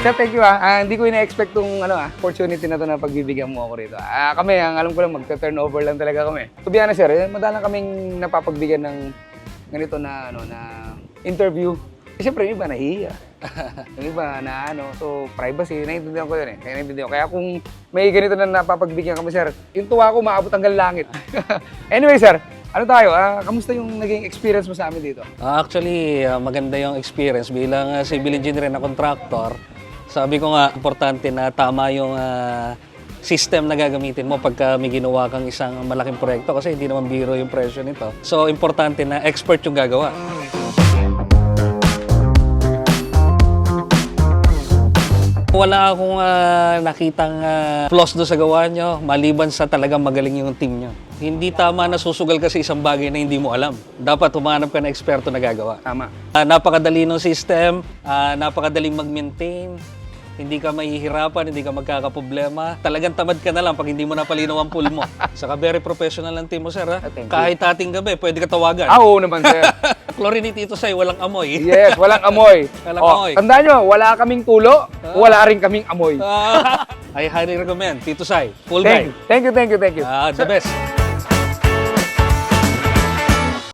Sir, thank you hindi ko ina-expect tong opportunity na to na pagbibigyan mo ako rito. Kami, ang alam ko lang, magta-turnover lang talaga kami. To be honest, sir, madalang kaming napapagbigyan ng ganito na, na interview. Siyempre, yung iba nahihiya. Yung iba na so privacy, naiintindihan ko yun eh. Kaya kung may ganito na napapagbigyan kami, sir, yung tuwa ko maabot hanggang langit. Anyway, sir, ano tayo? Kamusta yung naging experience mo sa amin dito? Actually, maganda yung experience bilang civil engineer na contractor. Sabi ko nga, importante na tama yung system na gagamitin mo pagka may ginawa kang isang malaking proyekto kasi hindi naman biro yung presyo nito. So, importante na expert yung gagawa. Wala akong nakitang flaws doon sa gawa nyo, maliban sa talagang magaling yung team nyo. Hindi tama na susugal ka sa isang bagay na hindi mo alam. Dapat humanap ka ng eksperto na gagawa. Tama. Napakadali ng system, napakadaling mag-maintain, hindi ka mahihirapan, hindi ka magkakaproblema. Talagang tamad ka na lang pag hindi mo napalinaw ang pool mo. Saka very professional ang team mo, sir. Thank you. Kahit ating gabi, pwede ka tawagan. Oo naman, sir. Chlorinate ito sa'yo, walang amoy. Yes, walang amoy. Walang amoy. Tandaan nyo, wala kaming tulo, wala rin kaming amoy. I highly recommend, Tito Sai, full guy. Thank you. The best.